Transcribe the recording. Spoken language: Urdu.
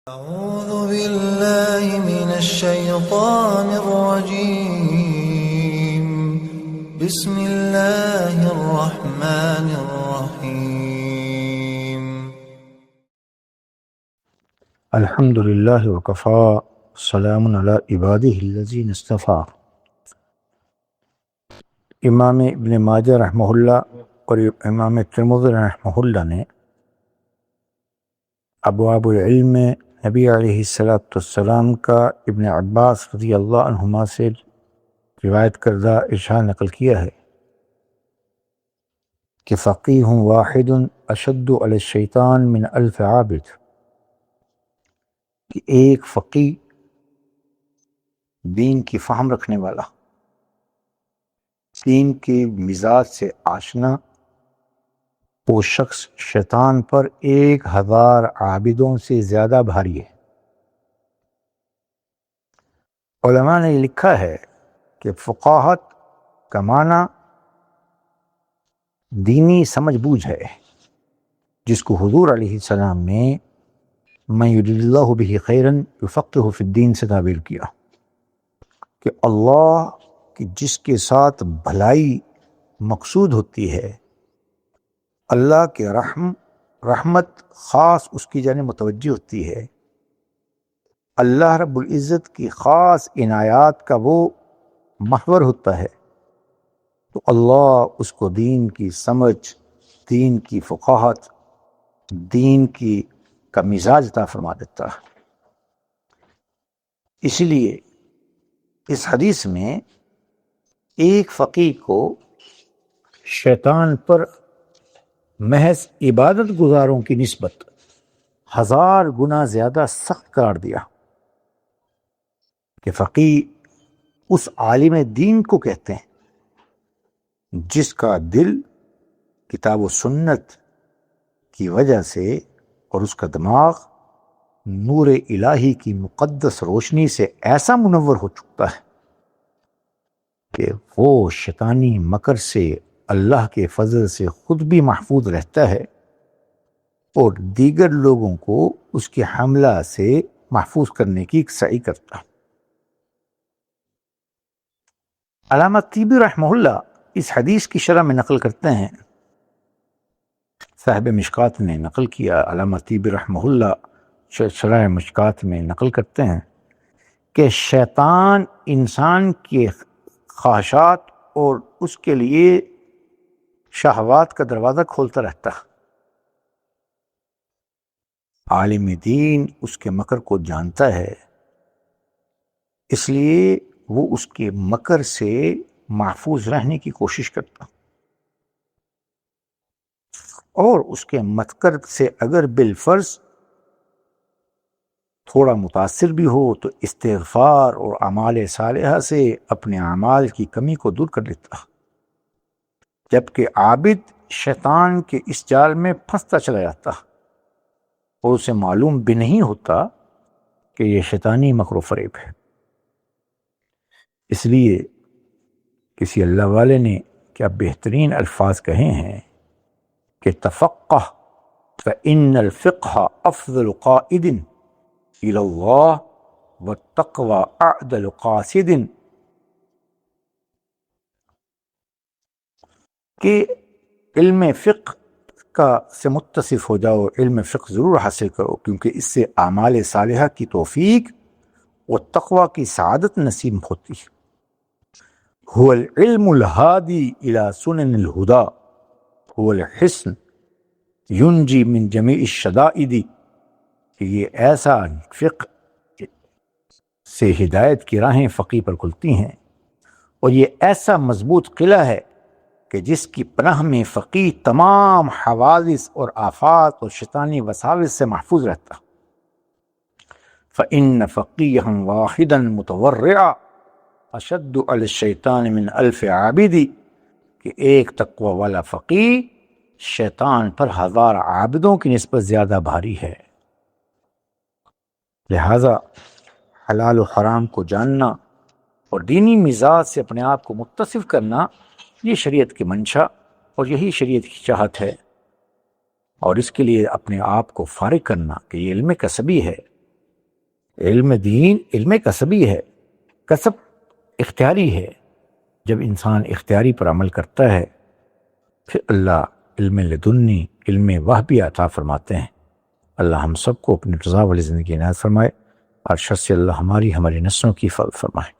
أعوذ بالله من الشيطان الرجيم. بسم الله الرحمن الرحيم. الحمد للہ وکفا سلام علی عبادہ الذین اصطفیٰ۔ امام ابن ماجہ رحمہ اللہ اور امام ترمذی رحمہ اللہ نے ابواب العلم نبی علیہ السلام کا ابن عباس رضی اللہ عنہما سے روایت کردہ ارشاد نقل کیا ہے کہ فقیہ واحد اشد علی الشیطان من الف عابد، کہ ایک فقیہ دین کی فہم رکھنے والا، دین کے مزاج سے آشنا، وہ شخص شیطان پر 1000 عابدوں سے زیادہ بھاری ہے۔ علماء نے لکھا ہے کہ فقاہت کا معنی دینی سمجھ بوجھ ہے، جس کو حضور علیہ السلام نے من یرید اللہ بہ خیرا یفقہہ فی الدین سے تعبیر کیا کہ اللہ کی جس کے ساتھ بھلائی مقصود ہوتی ہے، اللہ کے رحمت خاص اس کی جانب متوجہ ہوتی ہے، اللہ رب العزت کی خاص عنایات کا وہ محور ہوتا ہے، تو اللہ اس کو دین کی سمجھ، دین کی فقاہت، دین کا مزاج عطا فرما دیتا ہے۔ اس لیے اس حدیث میں ایک فقیہ کو شیطان پر محض عبادت گزاروں کی نسبت 1000 گنا زیادہ سخت قرار دیا کہ فقیہ اس عالم دین کو کہتے ہیں جس کا دل کتاب و سنت کی وجہ سے اور اس کا دماغ نور الہی کی مقدس روشنی سے ایسا منور ہو چکا ہے کہ وہ شیطانی مکر سے اللہ کے فضل سے خود بھی محفوظ رہتا ہے اور دیگر لوگوں کو اس کے حملہ سے محفوظ کرنے کی سعی کرتا ہے۔ علامہ طیبی رحمہ اللہ اس حدیث کی شرح میں نقل کرتے ہیں، صاحب مشکات نے نقل کیا، علامہ طیبی رحمہ اللہ شرح مشکات میں نقل کرتے ہیں کہ شیطان انسان کے خواہشات اور اس کے لیے شہوات کا دروازہ کھولتا رہتا ہے۔ عالم دین اس کے مکر کو جانتا ہے، اس لیے وہ اس کے مکر سے محفوظ رہنے کی کوشش کرتا، اور اس کے مکر سے اگر بالفرض تھوڑا متاثر بھی ہو تو استغفار اور اعمال صالحہ سے اپنے اعمال کی کمی کو دور کر لیتا، جبکہ عابد شیطان کے اس جال میں پھنستا چلا جاتا اور اسے معلوم بھی نہیں ہوتا کہ یہ شیطانی مکر و فریب ہے۔ اس لیے کسی اللہ والے نے کیا بہترین الفاظ کہے ہیں کہ تفقہ فإن الفقہ افضل قائد الی اللہ والتقوی اعدل قاصد، کہ علم فقہ سے متصف ہو جاؤ، علم فقہ ضرور حاصل کرو، کیونکہ اس سے اعمال صالحہ کی توفیق و تقوی کی سعادت نصیب ہوتی ہے۔ هو العلم الہادی الی سنن الہدا، هو الحسن ینجی من جمیع الشدائد، کہ یہ ایسا فقہ سے ہدایت کی راہیں فقیہ پر کھلتی ہیں، اور یہ ایسا مضبوط قلعہ ہے کہ جس کی پناہ میں فقیہ تمام حوادث اور آفات اور شیطانی وساوس سے محفوظ رہتا۔ فإن فقیہا واحدا متورعا اشد علی الشیطان من الف عابد، کہ ایک تقوی والا فقیہ شیطان پر 1000 عابدوں کی نسبت زیادہ بھاری ہے۔ لہذا حلال و حرام کو جاننا اور دینی مزاج سے اپنے آپ کو متصف کرنا، یہ شریعت کی منشا اور یہی شریعت کی چاہت ہے، اور اس کے لیے اپنے آپ کو فارغ کرنا کہ یہ علم کسبی ہے، علم دین علم کسبی ہے، کسب اختیاری ہے۔ جب انسان اختیاری پر عمل کرتا ہے پھر اللہ علم لدنی، علم وہبی عطا فرماتے ہیں۔ اللہ ہم سب کو اپنی رضا والی زندگی عنایت فرمائے اور شر سے اللہ ہماری نسلوں کی حفاظت فرمائے۔